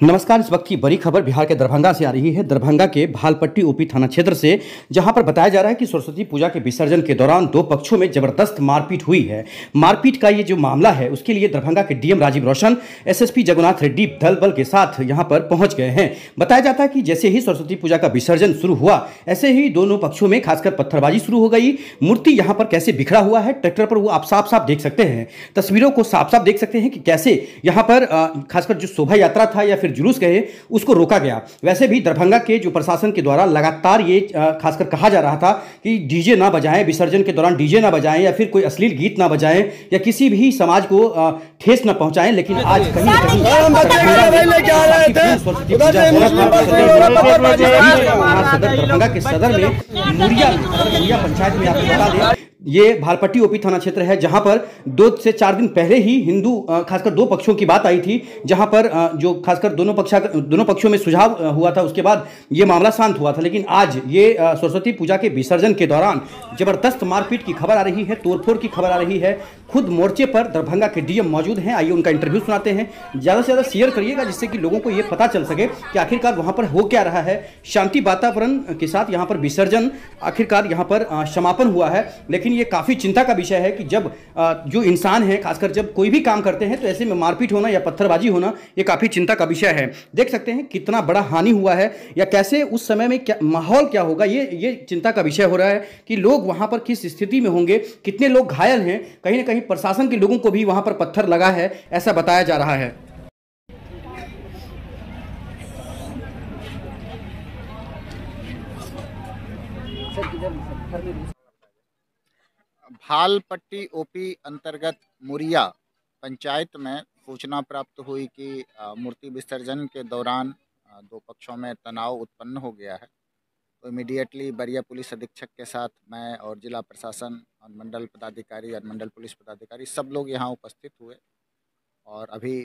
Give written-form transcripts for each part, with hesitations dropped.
नमस्कार। इस वक्त की बड़ी खबर बिहार के दरभंगा से आ रही है। दरभंगा के भालपट्टी ओपी थाना क्षेत्र से, जहां पर बताया जा रहा है कि सरस्वती पूजा के विसर्जन के दौरान दो पक्षों में जबरदस्त मारपीट हुई है। मारपीट का ये जो मामला है, उसके लिए दरभंगा के डीएम राजीव रोशन, एसएसपी जगन्नाथ रेड्डी दल बल के साथ यहां पर पहुंच गए हैं। बताया जाता है कि जैसे ही सरस्वती पूजा का विसर्जन शुरू हुआ, ऐसे ही दोनों पक्षों में खासकर पत्थरबाजी शुरू हो गई। मूर्ति यहां पर कैसे बिखरा हुआ है ट्रैक्टर पर, वो आप साफ साफ देख सकते हैं। तस्वीरों को साफ साफ देख सकते हैं कि कैसे यहां पर खासकर जो शोभा यात्रा था या फिर जुलूस कहे, उसको रोका गया। वैसे भी दरभंगा के जो प्रशासन के द्वारा लगातार ये खासकर कहा जा रहा था कि डीजे ना बजाएं, विसर्जन के दौरान डीजे ना बजाएं या फिर कोई अश्लील गीत ना बजाएं या किसी भी समाज को ठेस ना पहुंचाएं। लेकिन आज कहीं ना कहीं दरभंगा के सदर में मुरिया पंचायत में आपको बता दें, ये भालपट्टी ओपी थाना क्षेत्र है, जहां पर 2 से 4 दिन पहले ही हिंदू खासकर दो पक्षों की बात आई थी, जहां पर जो खासकर दोनों पक्षों में सुझाव हुआ था, उसके बाद ये मामला शांत हुआ था। लेकिन आज ये सरस्वती पूजा के विसर्जन के दौरान जबरदस्त मारपीट की खबर आ रही है, तोड़फोड़ की खबर आ रही है। खुद मोर्चे पर दरभंगा के डीएम मौजूद हैं। आइए उनका इंटरव्यू सुनाते हैं। ज़्यादा से ज़्यादा शेयर करिएगा, जिससे कि लोगों को ये पता चल सके कि आखिरकार वहाँ पर हो क्या रहा है। शांति वातावरण के साथ यहाँ पर विसर्जन आखिरकार यहाँ पर समापन हुआ है। लेकिन ये काफ़ी चिंता का विषय है कि जब जो इंसान है, खासकर जब कोई भी काम करते हैं, तो ऐसे में मारपीट होना या पत्थरबाजी होना ये काफ़ी चिंता का विषय है। देख सकते हैं कितना बड़ा हानि हुआ है, या कैसे उस समय में क्या माहौल क्या होगा, ये चिंता का विषय हो रहा है कि लोग वहाँ पर किस स्थिति में होंगे, कितने लोग घायल हैं। कहीं ना कहीं प्रशासन के लोगों को भी वहां पर पत्थर लगा है, ऐसा बताया जा रहा है। भालपट्टी ओपी अंतर्गत मुरिया पंचायत में सूचना प्राप्त हुई कि मूर्ति विसर्जन के दौरान दो पक्षों में तनाव उत्पन्न हो गया है। तो इमीडिएटली वरीय पुलिस अधीक्षक के साथ मैं और जिला प्रशासन, अनुमंडल पदाधिकारी, अनुमंडल पुलिस पदाधिकारी सब लोग यहाँ उपस्थित हुए और अभी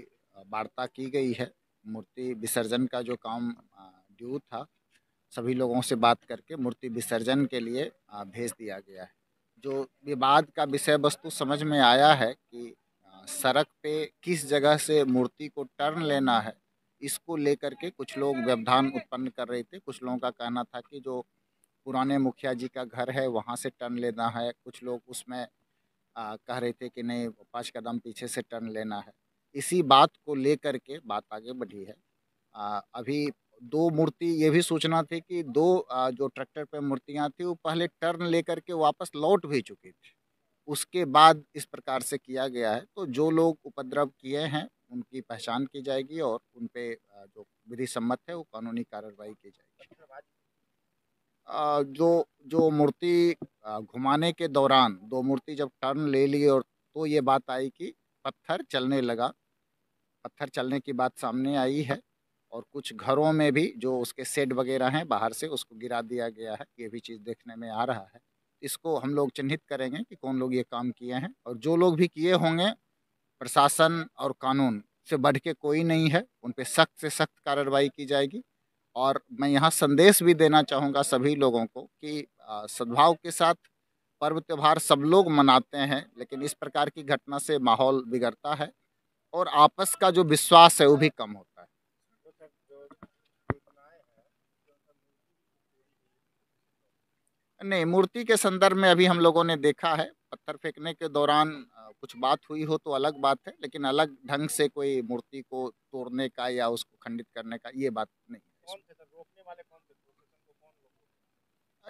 वार्ता की गई है। मूर्ति विसर्जन का जो काम ड्यू था, सभी लोगों से बात करके मूर्ति विसर्जन के लिए भेज दिया गया है। जो विवाद का विषय वस्तु समझ में आया है कि सड़क पे किस जगह से मूर्ति को टर्न लेना है, इसको लेकर के कुछ लोग व्यवधान उत्पन्न कर रहे थे। कुछ लोगों का कहना था कि जो पुराने मुखिया जी का घर है वहाँ से टर्न लेना है, कुछ लोग उसमें कह रहे थे कि नहीं 5 कदम पीछे से टर्न लेना है। इसी बात को लेकर के बात आगे बढ़ी है। अभी दो मूर्ति ये भी सूचना थी कि दो जो ट्रैक्टर पे मूर्तियाँ थी वो पहले टर्न लेकर के वापस लौट भी चुकी थी। उसके बाद इस प्रकार से किया गया है। तो जो लोग उपद्रव किए हैं उनकी पहचान की जाएगी और उन पे जो विधि सम्मत है वो कानूनी कार्रवाई की जाएगी। जो जो मूर्ति घुमाने के दौरान दो मूर्ति जब टर्न ले ली और तो ये बात आई कि पत्थर चलने लगा, पत्थर चलने की बात सामने आई है और कुछ घरों में भी जो उसके शेड वगैरह हैं बाहर से उसको गिरा दिया गया है। ये भी चीज़ देखने में आ रहा है। इसको हम लोग चिन्हित करेंगे कि कौन लोग ये काम किए हैं और जो लोग भी किए होंगे, प्रशासन और कानून से बढ़ के कोई नहीं है, उन पे सख्त से सख्त कार्रवाई की जाएगी। और मैं यहाँ संदेश भी देना चाहूँगा सभी लोगों को कि सद्भाव के साथ पर्व त्यौहार सब लोग मनाते हैं, लेकिन इस प्रकार की घटना से माहौल बिगड़ता है और आपस का जो विश्वास है वो भी कम होता है। नहीं, मूर्ति के संदर्भ में अभी हम लोगों ने देखा है, पत्थर फेंकने के दौरान कुछ बात हुई हो तो अलग बात है, लेकिन अलग ढंग से कोई मूर्ति को तोड़ने का या उसको खंडित करने का ये बात नहीं है। कौन थे सर, रोकने वाले कौन थे?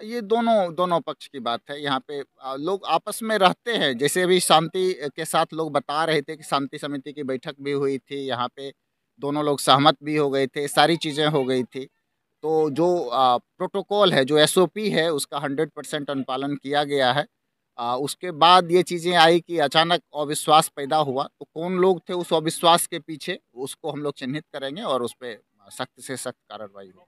ये दोनों पक्ष की बात है। यहाँ पे लोग आपस में रहते हैं, जैसे अभी शांति के साथ लोग बता रहे थे कि शांति समिति की बैठक भी हुई थी, यहाँ पे दोनों लोग सहमत भी हो गए थे, सारी चीज़ें हो गई थी। तो जो प्रोटोकॉल है, जो एसओपी है, उसका 100% अनुपालन किया गया है। उसके बाद ये चीज़ें आई कि अचानक अविश्वास पैदा हुआ, तो कौन लोग थे उस अविश्वास के पीछे, उसको हम लोग चिन्हित करेंगे और उस पर सख्त से सख्त कार्रवाई होगी।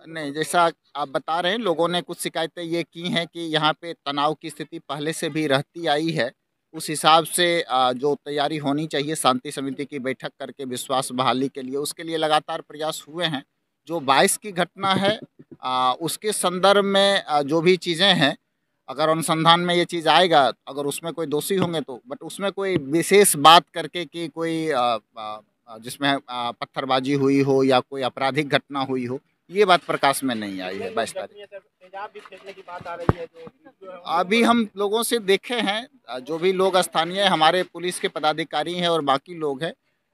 नहीं, जैसा आप बता रहे हैं, लोगों ने कुछ शिकायतें ये की हैं कि यहाँ पे तनाव की स्थिति पहले से भी रहती आई है। उस हिसाब से जो तैयारी होनी चाहिए शांति समिति की बैठक करके विश्वास बहाली के लिए, उसके लिए लगातार प्रयास हुए हैं। जो 22 की घटना है उसके संदर्भ में जो भी चीज़ें हैं, अगर अनुसंधान में ये चीज़ आएगा, अगर उसमें कोई दोषी होंगे तो, बट उसमें कोई विशेष बात करके कि कोई जिसमें पत्थरबाजी हुई हो या कोई आपराधिक घटना हुई हो, ये बात प्रकाश में नहीं आई है 22 तारीख। अभी हम लोगों से देखे हैं, जो भी लोग स्थानीय हमारे पुलिस के पदाधिकारी हैं और बाकी लोग हैं,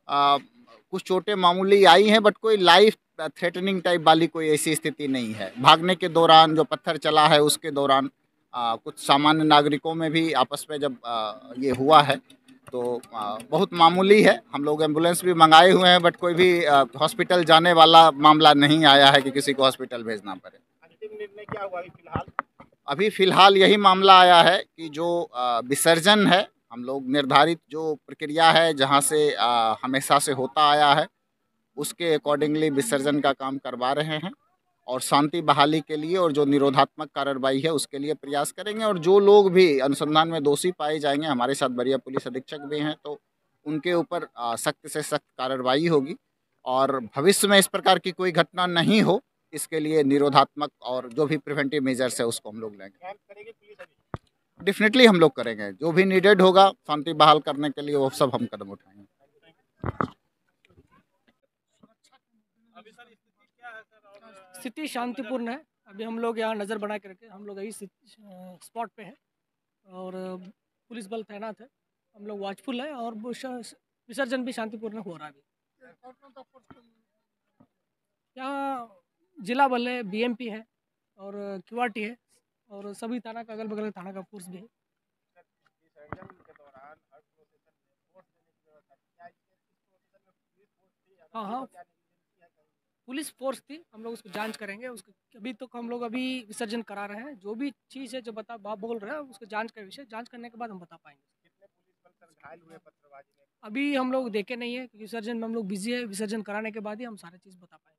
कुछ चोटें मामूली आई हैं, बट कोई लाइफ थ्रेटनिंग टाइप वाली कोई ऐसी स्थिति नहीं है। भागने के दौरान जो पत्थर चला है उसके दौरान कुछ सामान्य नागरिकों में भी आपस में जब ये हुआ है तो बहुत मामूली है। हम लोग एम्बुलेंस भी मंगाए हुए हैं, बट कोई भी हॉस्पिटल जाने वाला मामला नहीं आया है कि किसी को हॉस्पिटल भेजना पड़े। अंतिम निर्णय क्या हुआ फिलहाल? अभी फ़िलहाल यही मामला आया है कि जो विसर्जन है, हम लोग निर्धारित जो प्रक्रिया है जहाँ से हमेशा से होता आया है, उसके अकॉर्डिंगली विसर्जन का काम करवा रहे हैं और शांति बहाली के लिए और जो निरोधात्मक कार्रवाई है उसके लिए प्रयास करेंगे। और जो लोग भी अनुसंधान में दोषी पाए जाएंगे, हमारे साथ वरीय पुलिस अधीक्षक भी हैं, तो उनके ऊपर सख्त से सख्त कार्रवाई होगी और भविष्य में इस प्रकार की कोई घटना नहीं हो, इसके लिए निरोधात्मक और जो भी प्रिवेंटिव मेजर्स है उसको हम लोग लेंगे। डेफिनेटली हम लोग करेंगे, जो भी नीडेड होगा शांति बहाल करने के लिए वो सब हम कदम उठाएंगे। स्थिति शांतिपूर्ण है। अभी हम लोग यहाँ नज़र बना के रखे, हम लोग यही स्पॉट पे हैं और पुलिस बल तैनात है, हम लोग वॉचफुल है और विसर्जन भी शांतिपूर्ण हो रहा है। अभी यहाँ जिला बल है, बीएमपी है और क्यूआरटी है और सभी थाना का अगल बगल थाना का फोर्स भी है। हाँ, पुलिस फोर्स थी, हम लोग उसको जांच करेंगे। उसको अभी तक हम लोग अभी विसर्जन करा रहे हैं। जो भी चीज़ है जो आप बोल रहे हैं उसको जांच का विषय, जांच करने के बाद हम बता पाएंगे। कितने पुलिस बल घायल हुए पत्थरबाजी में? अभी हम लोग देखे नहीं है, विसर्जन में हम लोग बिजी है। विसर्जन कराने के बाद ही हम सारी चीज़ बता पाएंगे।